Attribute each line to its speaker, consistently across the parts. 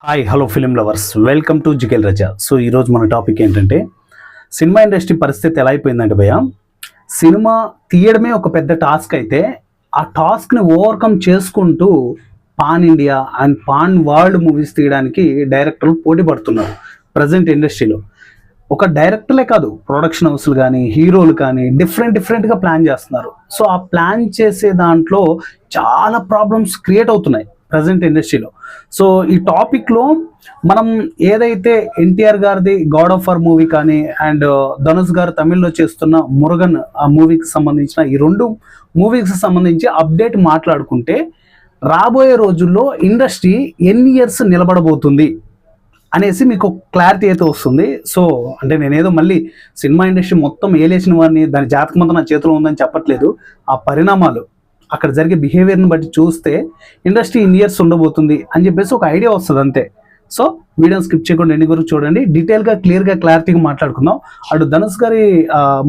Speaker 1: Hi hello film lovers, welcome to జికెల్ రజా. So ఈరోజు మన టాపిక్ ఏంటంటే సినిమా ఇండస్ట్రీ పరిస్థితి ఎలా అయిపోయిందంటే భయ్య, సినిమా తీయడమే ఒక పెద్ద టాస్క్ అయితే ఆ టాస్క్ని ఓవర్కమ్ చేసుకుంటూ pan India and pan world movies తీయడానికి డైరెక్టర్లు పోటీ పడుతున్నారు ప్రజెంట్ ఇండస్ట్రీలో. ఒక డైరెక్టర్లే కాదు, ప్రొడక్షన్ హౌస్లు కానీ హీరోలు కానీ డిఫరెంట్గా ప్లాన్ చేస్తున్నారు. సో ఆ ప్లాన్ చేసే దాంట్లో చాలా ప్రాబ్లమ్స్ క్రియేట్ అవుతున్నాయి ప్రజెంట్ ఇండస్ట్రీలో. సో ఈ టాపిక్లో మనం ఏదైతే ఎన్టీఆర్ గారిది గాడ్ ఆఫ్ వార్ మూవీ కానీ అండ్ ధనుష్ గారు తమిళ్లో చేస్తున్న మురుగన్ ఆ మూవీకి సంబంధించిన ఈ రెండు మూవీకి సంబంధించి అప్డేట్ మాట్లాడుకుంటే రాబోయే రోజుల్లో ఇండస్ట్రీ ఎన్ని ఇయర్స్ నిలబడబోతుంది అనేసి మీకు క్లారిటీ అయితే వస్తుంది. సో అంటే నేనేదో మళ్ళీ సినిమా ఇండస్ట్రీ మొత్తం ఏలేసిన వాడిని దాని జాతకం అంతా నా చేతిలో ఉందని చెప్పట్లేదు. ఆ పరిణామాలు అక్కడ జరిగే బిహేవియర్ని బట్టి చూస్తే ఇండస్ట్రీ ఇన్ ఇయర్స్ ఉండబోతుంది అని చెప్పేసి ఒక ఐడియా వస్తుంది అంతే. సో వీడియోని స్కిప్ చేయకుండా ఎండింగ్ వరకు చూడండి, డీటెయిల్గా క్లారిటీగా మాట్లాడుకుందాం. అటు ధనుష్ గారి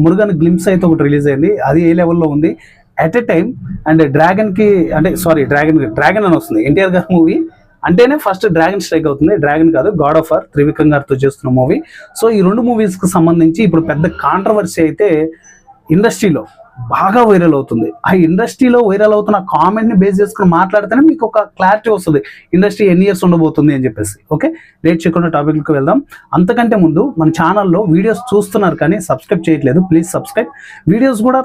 Speaker 1: మురుగన్ గ్లింప్స్ అయితే ఒకటి రిలీజ్ అయింది, అది ఏ లెవెల్లో ఉంది at a time. And dragon అని వస్తుంది ఎన్టీఆర్ గారి మూవీ అంటేనే ఫస్ట్ డ్రాగన్ స్ట్రైక్ అవుతుంది. డ్రాగన్ కాదు, గాడ్ ఆఫ్ వార్ త్రివిక్రమ్ గారితో చేస్తున్న మూవీ. సో ఈ రెండు మూవీస్కి సంబంధించి ఇప్పుడు పెద్ద కాంట్రవర్సీ అయితే ఇండస్ట్రీలో బాగా వైరల్ అవుతుంది. ఆ ఇండస్ట్రీలో వైరల్ అవుతున్న కామెంట్ని బేస్ చేసుకుని మాట్లాడితేనే మీకు ఒక క్లారిటీ వస్తుంది ఇండస్ట్రీ ఎన్ని ఇయర్స్ ఉండబోతుంది అని చెప్పేసి. ఓకే, లేట్ చేయకుండా టాపిక్కి వెళ్దాం. అంతకంటే ముందు మన ఛానల్లో వీడియోస్ చూస్తున్నారు కానీ సబ్స్క్రైబ్ చేయట్లేదు, ప్లీజ్ సబ్స్క్రైబ్. వీడియోస్ కూడా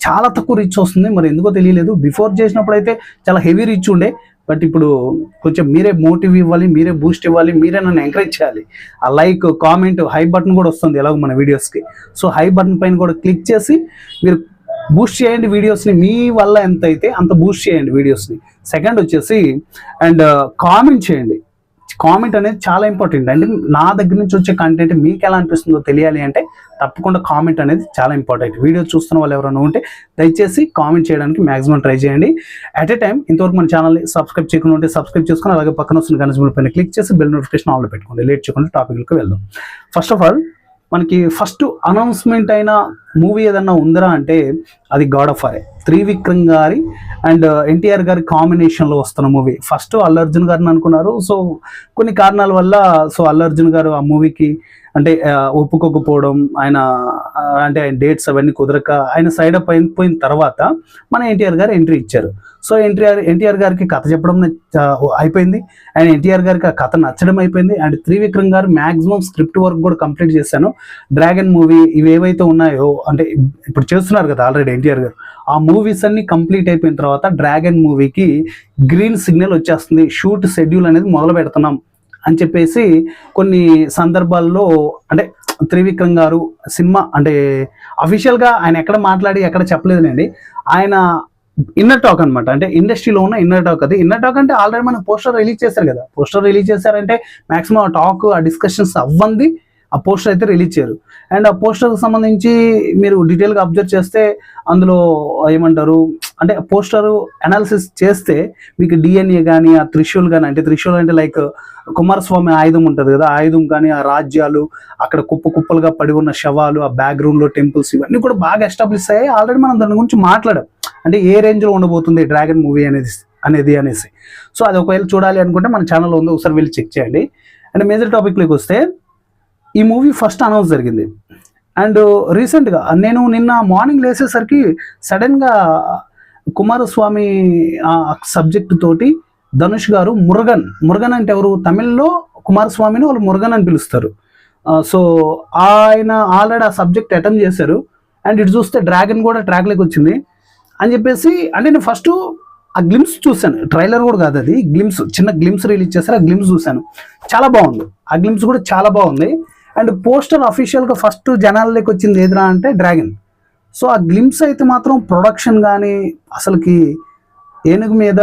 Speaker 1: చాలా తక్కువ రీచ్ వస్తుంది, మరి ఎందుకో తెలియలేదు. బిఫోర్ చేసినప్పుడు అయితే చాలా హెవీ రీచ్ ఉండే, బట్ ఇప్పుడు కొంచెం మీరే మోటివ్ ఇవ్వాలి, మీరే బూస్ట్ ఇవ్వాలి, మీరే నన్ను ఎంకరేజ్ చేయాలి. ఆ లైక్, కామెంట్, హై బటన్ కూడా వస్తుంది ఎలాగో మన వీడియోస్కి. సో హై బటన్ పైన కూడా క్లిక్ చేసి మీరు బూస్ట్ చేయండి వీడియోస్ని. మీ వల్ల ఎంత అయితే అంత బూస్ట్ చేయండి వీడియోస్ని. సెకండ్ వచ్చేసి అండ్ కామెంట్ చేయండి. కామెంట్ అనేది చాలా ఇంపార్టెంట్. అంటే నా దగ్గర నుంచి వచ్చే కంటెంట్ మీకు ఎలా అనిపిస్తుందో తెలియాలి అంటే తప్పకుండా కామెంట్ అనేది చాలా ఇంపార్టెంట్. వీడియో చూస్తున్న వాళ్ళు ఎవరైనా ఉంటే దయచేసి కామెంట్ చేయడానికి మ్యాక్సిమం ట్రై చేయండి. అట్ ఏ టైం ఇంతవరకు మన ఛానల్ని సబ్స్క్రైబ్ చేయకుండా ఉంటే సబ్స్క్రైబ్ చేసుకుని అలాగే పక్కన వస్తున్న గంట పైన క్లిక్ చేసి బెల్ నోటిఫికేషన్ ఆన్లో పెట్టుకోండి. లేట్ చేయకుండా టాపిక్కి వెళ్దాం. ఫస్ట్ ఆఫ్ ఆల్ మనకి ఫస్ట్ అనౌన్స్మెంట్ అయిన మూవీ ఏదన్నా ఉందరా అంటే అది గాడ్ ఆఫ్ వార్. త్రివిక్రమ్ గారి అండ్ ఎన్టీఆర్ గారి కాంబినేషన్లో వస్తున్న మూవీ. ఫస్ట్ అల్లు అర్జున్ గారిని అనుకున్నారు. సో కొన్ని కారణాల వల్ల అల్లు అర్జున్ గారు ఆ మూవీకి అంటే ఒప్పుకోకపోవడం, ఆయన డేట్స్ అవన్నీ కుదరక ఆయన సైడ్ అప్ అయిపోయిన తర్వాత మన ఎన్టీఆర్ గారు ఎంట్రీ ఇచ్చారు. సో ఎన్టీఆర్ గారికి కథ చెప్పడం అయిపోయింది అండ్ ఎన్టీఆర్ గారికి ఆ కథ నచ్చడం అయిపోయింది. అండ్ త్రివిక్రమ్ గారు మ్యాక్సిమం స్క్రిప్ట్ వర్క్ కూడా కంప్లీట్ చేశాను. డ్రాగన్ మూవీ ఇవి ఏవైతే ఉన్నాయో అంటే ఇప్పుడు చేస్తున్నారు కదా ఆల్రెడీ ఎన్టీఆర్ గారు, ఆ మూవీస్ అన్ని కంప్లీట్ అయిపోయిన తర్వాత డ్రాగన్ మూవీకి గ్రీన్ సిగ్నల్ వచ్చేస్తుంది, షూట్ షెడ్యూల్ అనేది మొదలు పెడుతున్నాం అని చెప్పేసి కొన్ని సందర్భాల్లో అంటే త్రివిక్రమ్ గారు సినిమా అంటే అఫీషియల్గా ఆయన ఎక్కడ మాట్లాడి ఎక్కడ చెప్పలేదులేండి, ఆయన ఇన్నర్ టాక్ అనమాట. అంటే ఇండస్ట్రీలో ఉన్న ఇన్నర్ టాక్. అది ఇన్నర్ టాక్ అంటే ఆల్రెడీ మనకు పోస్టర్ రిలీజ్ చేశారు కదా, పోస్టర్ రిలీజ్ చేశారంటే మ్యాక్సిమం ఆ టాక్ ఆ డిస్కషన్స్ అవ్వంది ఆ పోస్టర్ అయితే రిలీజ్ చేయరు. అండ్ ఆ పోస్టర్కి సంబంధించి మీరు డీటెయిల్గా అబ్జర్వ్ చేస్తే అందులో ఏమంటారు అంటే పోస్టర్ అనాలిసిస్ చేస్తే మీకు డిఎన్ఏ కానీ ఆ త్రిశూల్ కానీ, అంటే త్రిశూల్ అంటే లైక్ కుమారస్వామి ఆయుధం ఉంటుంది కదా, ఆయుధం కానీ ఆ రాజ్యాలు అక్కడ కుప్పలుగా పడి ఉన్న శవాలు, ఆ బ్యాక్గ్రౌండ్లో టెంపుల్స్ ఇవన్నీ కూడా బాగా ఎస్టాబ్లిష్ అయ్యాయి. ఆల్రెడీ మనం దాని గురించి మాట్లాడాం, అంటే ఏ రేంజ్లో ఉండబోతుంది డ్రాగన్ మూవీ అనేసి. సో అది ఒకవేళ చూడాలి అనుకుంటే మన ఛానల్లో ఉంది, ఒకసారి వెళ్ళి చెక్ చేయండి. అండ్ మేజర్ టాపిక్లోకి వస్తే ఈ మూవీ ఫస్ట్ అనౌన్స్ జరిగింది. అండ్ రీసెంట్గా నేను నిన్న మార్నింగ్ లేసేసరికి సడన్గా కుమారస్వామి సబ్జెక్ట్ తోటి ధనుష్ గారు మురుగన్ అంటే ఎవరు, తమిళ్లో కుమారస్వామిని వాళ్ళు మురుగన్ అని పిలుస్తారు. సో ఆయన ఆల్రెడీ ఆ సబ్జెక్ట్ అటెంప్ట్ చేశారు. అండ్ ఇటు చూస్తే డ్రాగన్ కూడా ట్రాక్లోకి వచ్చింది అని చెప్పేసి, అంటే నేను ఫస్ట్ ఆ గ్లిమ్స్ చూశాను, ట్రైలర్ కూడా కాదు అది గ్లిమ్స్, చిన్న గ్లిమ్స్ రిలీజ్ చేశారు. ఆ గ్లిమ్స్ చూశాను, చాలా బాగుంది. ఆ గ్లిమ్స్ కూడా చాలా బాగుంది. అండ్ పోస్టర్ అఫీషియల్గా ఫస్ట్ జనాల్లోకి వచ్చింది ఏదిరా అంటే డ్రాగన్. సో ఆ గ్లిమ్స్ అయితే మాత్రం ప్రొడక్షన్ కానీ అసలుకి ఏనుగు మీద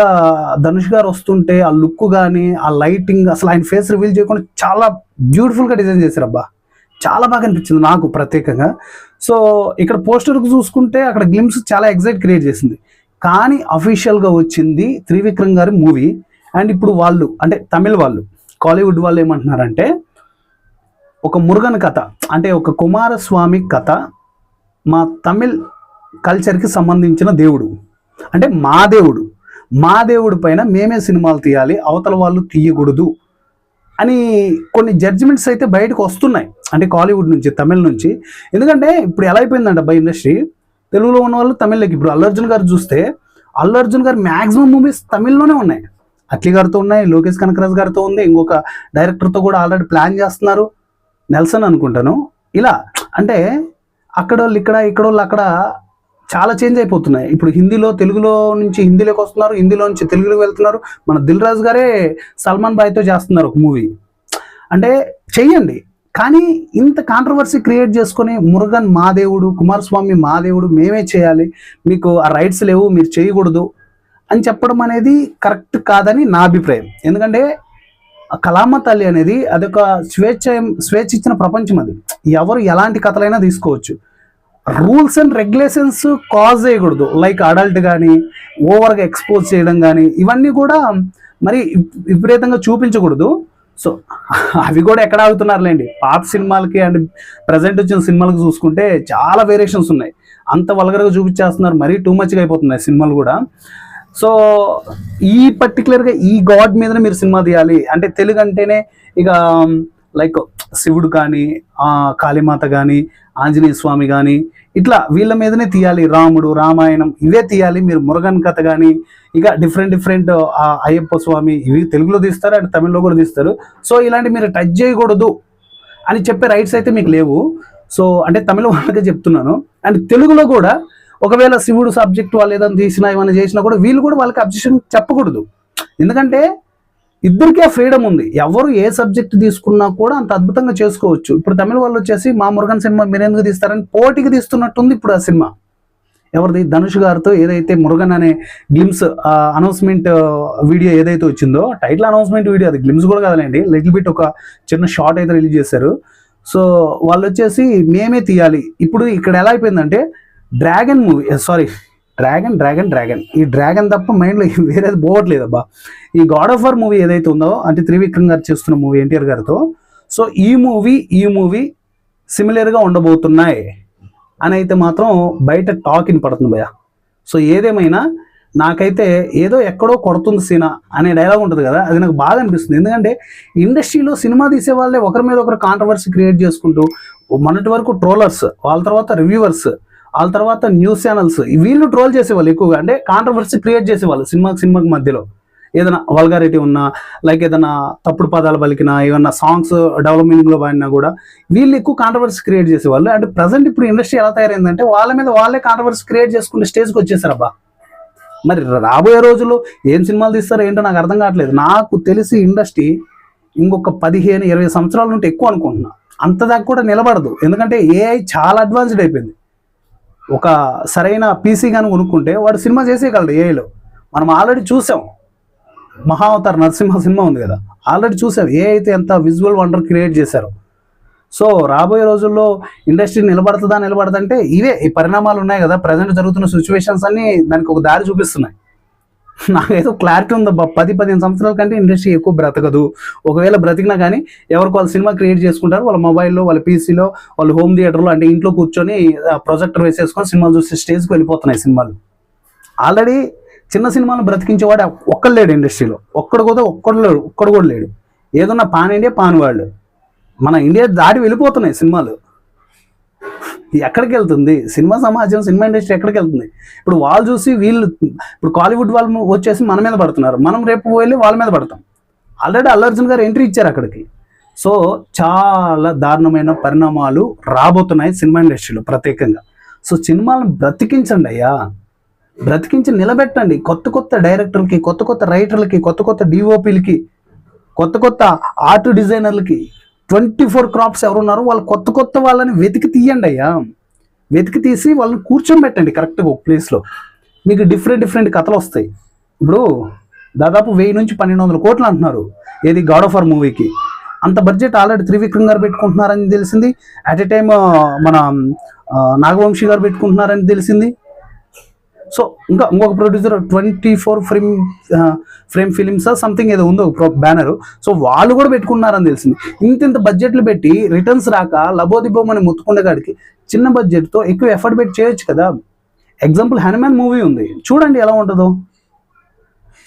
Speaker 1: ధనుష్ గారు వస్తుంటే ఆ లుక్ కానీ ఆ లైటింగ్, అసలు ఆయన ఫేస్ రివీల్ చేయకుండా చాలా బ్యూటిఫుల్గా డిజైన్ చేశారు. అబ్బా చాలా బాగా అనిపించింది నాకు ప్రత్యేకంగా. సో ఇక్కడ పోస్టర్కి చూసుకుంటే అక్కడ గ్లిమ్స్ చాలా ఎగ్జైట్ క్రియేట్ చేసింది. కానీ అఫీషియల్గా వచ్చింది త్రివిక్రమ్ గారి మూవీ. అండ్ ఇప్పుడు వాళ్ళు అంటే తమిళ్ వాళ్ళు, కాలీవుడ్ వాళ్ళు ఏమంటున్నారంటే ఒక మురుగన్ కథ అంటే ఒక కుమారస్వామి కథ మా తమిళ్ కల్చర్కి సంబంధించిన దేవుడు, అంటే మా దేవుడు పైన మేమే సినిమాలు తీయాలి, అవతల వాళ్ళు తీయకూడదు అని కొన్ని జడ్జిమెంట్స్ అయితే బయటకు వస్తున్నాయి, అంటే కాలీవుడ్ నుంచి, తమిళ నుంచి. ఎందుకంటే ఇప్పుడు ఎలా అయిపోయిందంట అబ్బాయి ఇండస్ట్రీ, తెలుగులో ఉన్న వాళ్ళు తమిళ్లోకి. ఇప్పుడు అల్లు అర్జున్ గారు చూస్తే, అల్లు అర్జున్ గారు మ్యాక్సిమం మూవీస్ తమిళ్లోనే ఉన్నాయి. అట్లీ గారితో ఉన్నాయి, లోకేష్ కనకరాజ్ గారితో ఉంది, ఇంకొక డైరెక్టర్తో కూడా ఆల్రెడీ ప్లాన్ చేస్తున్నారు, నెల్సన్ అనుకుంటాను. ఇలా అంటే అక్కడ వాళ్ళు ఇక్కడ వాళ్ళు అక్కడ చాలా చేంజ్ అయిపోతున్నాయి. ఇప్పుడు హిందీలో తెలుగులో నుంచి హిందీలోకి వస్తున్నారు, హిందీలో నుంచి తెలుగులోకి వెళ్తున్నారు. మన దిల్ రాజు గారే సల్మాన్ బాయ్తో చేస్తున్నారు ఒక మూవీ. అంటే చెయ్యండి, కానీ ఇంత కాంట్రవర్సీ క్రియేట్ చేసుకొని మురుగన్ మా దేవుడు, కుమారస్వామి మా దేవుడు, మేమే చేయాలి, మీకు ఆ రైట్స్ లేవు, మీరు చేయకూడదు అని చెప్పడం అనేది కరెక్ట్ కాదని నా అభిప్రాయం. ఎందుకంటే కలామ తల్లి అనేది అదొక స్వేచ్ఛ ఇచ్చిన ప్రపంచం. అది ఎవరు ఎలాంటి కథలైనా తీసుకోవచ్చు. రూల్స్ అండ్ రెగ్యులేషన్స్ కాజ్ చేయకూడదు, లైక్ అడల్ట్ కానీ ఓవర్గా ఎక్స్పోజ్ చేయడం కానీ, ఇవన్నీ కూడా మరి విపరీతంగా చూపించకూడదు. సో అవి కూడా ఎక్కడ ఆగుతున్నారులేండి. పాత సినిమాలకి అండ్ ప్రజెంట్ వచ్చిన సినిమాలకు చూసుకుంటే చాలా వేరియేషన్స్ ఉన్నాయి. అంత వల్గర్గా చూపించేస్తున్నారు, మరీ టూ మచ్గా అయిపోతున్నాయి సినిమాలు కూడా. సో ఈ పర్టికులర్గా ఈ గాడ్ మీదనే మీరు సినిమా తీయాలి అంటే, తెలుగు అంటేనే ఇక లైక్ శివుడు కానీ, కాళీమాత కానీ, ఆంజనేయ స్వామి కానీ, ఇట్లా వీళ్ళ మీదనే తీయాలి. రాముడు, రామాయణం ఇవే తీయాలి. మీరు మురుగన్ కథ కానీ, ఇక డిఫరెంట్ అయ్యప్ప స్వామి ఇవి తెలుగులో తీస్తారు అండ్ తమిళ్లో కూడా తీస్తారు. సో ఇలాంటి మీరు టచ్ చేయకూడదు అని చెప్పే రైట్స్ అయితే మీకు లేవు. సో అంటే తమిళ వాళ్ళకే చెప్తున్నాను. అండ్ తెలుగులో కూడా ఒకవేళ శివుడు సబ్జెక్ట్ వాళ్ళు ఏదైనా తీసినా ఏమైనా చేసినా కూడా వీళ్ళు కూడా వాళ్ళకి అబ్జెక్షన్ చెప్పకూడదు. ఎందుకంటే ఇద్దరికీ ఆ ఫ్రీడమ్ ఉంది. ఎవరు ఏ సబ్జెక్ట్ తీసుకున్నా కూడా అంత అద్భుతంగా చేసుకోవచ్చు. ఇప్పుడు తమిళ వాళ్ళు వచ్చేసి మా మురుగన్ సినిమా మీరు ఎందుకు తీస్తారని పోటీకి తీస్తున్నట్టుంది ఇప్పుడు ఆ సినిమా. ఎవరిది? ధనుష్ గారితో ఏదైతే మురుగన్ అనే గ్లిమ్స్ అనౌన్స్మెంట్ వీడియో ఏదైతే వచ్చిందో, టైటిల్ అనౌన్స్మెంట్ వీడియో, అది గ్లిమ్స్ కూడా కాదులేండి, లిటిల్ బిట్ ఒక చిన్న షార్ట్ అయితే రిలీజ్ చేశారు. సో వాళ్ళు వచ్చేసి మేమే తీయాలి. ఇప్పుడు ఇక్కడ ఎలా అయిపోయిందంటే డ్రాగన్ మూవీ, సారీ డ్రాగన్ ఈ డ్రాగన్ తప్ప మైండ్లో వేరేది పోవట్లేదు అబ్బా. ఈ గాడ్ ఆఫ్ వార్ మూవీ ఏదైతే ఉందో, అంటే త్రివిక్రమ్ గారు చేస్తున్న మూవీ ఎన్టీఆర్ గారితో, సో ఈ మూవీ సిమిలర్గా ఉండబోతున్నాయి అని అయితే మాత్రం బయట టాక్ ఇన్ పడుతుంది భయ. సో ఏదేమైనా నాకైతే ఏదో ఎక్కడో కొడుతుంది సీనా అనే డైలాగ్ ఉంటుంది కదా, అది నాకు బాగా అనిపిస్తుంది. ఎందుకంటే ఇండస్ట్రీలో సినిమా తీసే వాళ్ళే ఒకరి మీద ఒకరు కాంట్రవర్సీ క్రియేట్ చేసుకుంటూ, మొన్నటి వరకు ట్రోలర్స్, వాళ్ళ తర్వాత రివ్యూవర్స్, వాళ్ళ తర్వాత న్యూస్ ఛానల్స్, వీళ్ళు ట్రోల్ చేసేవాళ్ళు ఎక్కువగా, అంటే కాంట్రవర్సీ క్రియేట్ చేసేవాళ్ళు సినిమాకి మధ్యలో. ఏదైనా వల్గారిటీ ఉన్నా, లైక్ ఏదైనా తప్పుడు పదాలు పలికినా, ఏమన్నా సాంగ్స్ డెవలప్మెంట్లో పాడినా కూడా వీళ్ళు ఎక్కువ కాంట్రవర్సీ క్రియేట్ చేసేవాళ్ళు. అంటే ప్రజెంట్ ఇప్పుడు ఇండస్ట్రీ ఎలా తయారైందంటే వాళ్ళ మీద వాళ్ళే కాంట్రవర్సీ క్రియేట్ చేసుకునే స్టేజ్కి వచ్చేసారు అబ్బా. మరి రాబోయే రోజుల్లో ఏం సినిమాలు తీస్తారో ఏంటో నాకు అర్థం కావట్లేదు. నాకు తెలిసి ఇండస్ట్రీ ఇంకొక 15-20 సంవత్సరాల నుండి ఎక్కువ అనుకుంటున్నా, అంతదాకా కూడా నిలబడదు. ఎందుకంటే ఏఐ చాలా అడ్వాన్స్డ్ అయిపోయింది. ఒక సరైన పీసీ కానీ కొనుక్కుంటే వాడు సినిమా చేసేయగలడు ఏఐలో. మనం ఆల్రెడీ చూసాం, మహావతార్ నరసింహ సినిమా ఉంది కదా, ఆల్రెడీ చూసాం ఏ అయితే ఎంత విజువల్ వండర్ క్రియేట్ చేశారో. సో రాబోయే రోజుల్లో ఇండస్ట్రీ నిలబడుతుందంటే ఇవే ఈ పరిణామాలు ఉన్నాయి కదా, ప్రజెంట్ జరుగుతున్న సిచ్యువేషన్స్ అన్ని దానికి ఒక దారి చూపిస్తున్నాయి. నాకేదో క్లారిటీ ఉందబ్బా, 10-15 సంవత్సరాల కంటే ఇండస్ట్రీ ఎక్కువ బ్రతకదు. ఒకవేళ బ్రతికినా కానీ ఎవరికి వాళ్ళు సినిమా క్రియేట్ చేసుకుంటారు, వాళ్ళ మొబైల్లో, వాళ్ళ పీసీలో, వాళ్ళ హోమ్ థియేటర్లో, అంటే ఇంట్లో కూర్చొని ప్రొజెక్టర్ వేసేసుకొని సినిమాలు చూసే స్టేజ్కి వెళ్ళిపోతున్నాయి సినిమాలు. ఆల్రెడీ చిన్న సినిమాలను బ్రతికించేవాడు ఒక్కడు లేడు ఇండస్ట్రీలో, ఒక్కడు కూడా లేడు. ఏదన్నా పాన్ ఇండియా పాన్ వరల్డ్, మన ఇండియా దాటి వెళ్ళిపోతున్నాయి సినిమాలు. ఎక్కడికి వెళ్తుంది సినిమా సమాజం, సినిమా ఇండస్ట్రీ ఎక్కడికి వెళ్తుంది? ఇప్పుడు వాళ్ళు చూసి వీళ్ళు, ఇప్పుడు కాలీవుడ్ వాళ్ళు వచ్చేసి మన మీద పడుతున్నారు, మనం రేపు వెళ్ళి వాళ్ళ మీద పడతాం. ఆల్రెడీ అల్లు అర్జున్ గారు ఎంట్రీ ఇచ్చారు అక్కడికి. సో చాలా దారుణమైన పరిణామాలు రాబోతున్నాయి సినిమా ఇండస్ట్రీలో ప్రత్యేకంగా. సో సినిమాలను బ్రతికించండి అయ్యా, బ్రతికించి నిలబెట్టండి. కొత్త డైరెక్టర్లకి, కొత్త రైటర్లకి, కొత్త డిఓపీలకి, కొత్త ఆర్ట్ డిజైనర్లకి 24 క్రాప్స్ ఎవరున్నారు వాళ్ళు కొత్త వాళ్ళని వెతికి తీయండి అయ్యా. వెతికి తీసి వాళ్ళని కూర్చోబెట్టండి కరెక్ట్గా ఒక ప్లేస్లో. మీకు డిఫరెంట్ కథలు వస్తాయి. ఇప్పుడు దాదాపు 1000-1200 కోట్లు అంటున్నారు ఏది గాడ్ ఆఫ్ వార్ మూవీకి. అంత బడ్జెట్ ఆల్రెడీ త్రివిక్రమ్ గారు పెట్టుకుంటున్నారని తెలిసింది. అట్ ఏ టైమ్ మన నాగవంశీ గారు పెట్టుకుంటున్నారని తెలిసింది. సో ఇంకొక ప్రొడ్యూసర్ 24 ఫ్రేమ్ ఫిలిమ్స్ సంథింగ్ ఏదో ఉందో బ్యానర్, సో వాళ్ళు కూడా పెట్టుకున్నారని తెలిసింది. ఇంత బడ్జెట్లు పెట్టి రిటర్న్స్ రాక లబోదిబోమని ముత్తుకునే కాడికి చిన్న బడ్జెట్తో ఎక్కువ ఎఫర్ట్ పెట్టి చేయొచ్చు కదా. ఎగ్జాంపుల్ హనుమాన్ మూవీ ఉంది, చూడండి ఎలా ఉంటుందో.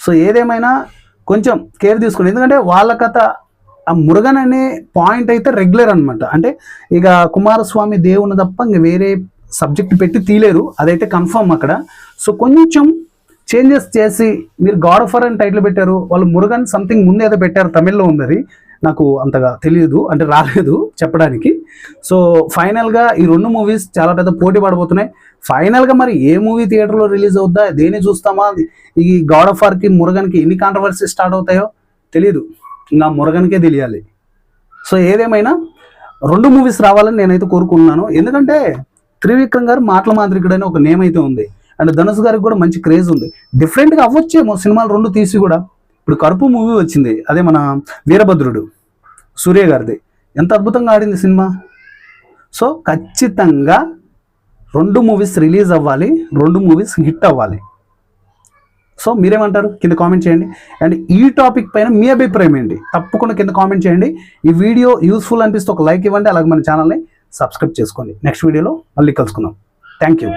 Speaker 1: సో ఏదేమైనా కొంచెం కేర్ తీసుకోండి, ఎందుకంటే వాళ్ళ కథ ఆ మురుగన్ అనే పాయింట్ అయితే రెగ్యులర్ అనమాట. అంటే ఇక కుమారస్వామి దేవుని తప్ప ఇంక వేరే సబ్జెక్ట్ పెట్టి తీలేరు, అదైతే కన్ఫర్మ్ అక్కడ. సో కొంచెం చేంజెస్ చేసి మీరు గాడ్ ఆఫ్ వార్ అని టైటిల్ పెట్టారు, వాళ్ళు మురుగన్ సంథింగ్ ముందు ఏదో పెట్టారు, తమిళ్లో ఉంది అది, నాకు అంతగా తెలియదు, అంటే రాలేదు చెప్పడానికి. సో ఫైనల్గా ఈ రెండు మూవీస్ చాలా పెద్ద పోటీ పడబోతున్నాయి. ఫైనల్గా మరి ఏ మూవీ థియేటర్లో రిలీజ్ అవుద్దా, దేని చూస్తామా, ఈ గాడ్ ఆఫ్ వార్కి మురుగన్కి ఎన్ని కాంట్రవర్సీ స్టార్ట్ అవుతాయో తెలియదు, ఇంకా మురుగన్కే తెలియాలి. సో ఏదేమైనా రెండు మూవీస్ రావాలని నేనైతే కోరుకుంటున్నాను. ఎందుకంటే త్రివిక్రమ్ గారు మాటల మాంత్రికుడు అని ఒక నేమ్ అయితే ఉంది, అండ్ ధనుష్ గారికి కూడా మంచి క్రేజ్ ఉంది. డిఫరెంట్గా అవ్వచ్చేమో సినిమాలు రెండు తీసి కూడా. ఇప్పుడు కరుపు మూవీ వచ్చింది, అదే మన వీరభద్రుడు సూర్య గారిది, ఎంత అద్భుతంగా ఆడింది సినిమా. సో ఖచ్చితంగా రెండు మూవీస్ రిలీజ్ అవ్వాలి, రెండు మూవీస్ హిట్ అవ్వాలి. సో మీరేమంటారు కింద కామెంట్ చేయండి. అండ్ ఈ టాపిక్ పైన మీ అభిప్రాయం ఏంటి తప్పకుండా కింద కామెంట్ చేయండి. ఈ వీడియో యూస్ఫుల్ అనిపిస్తే ఒక లైక్ ఇవ్వండి, అలాగే మన ఛానల్ని సబ్స్క్రైబ్ చేసుకోండి. నెక్స్ట్ వీడియోలో మళ్ళీ కలుసుకుందాం. Thank you.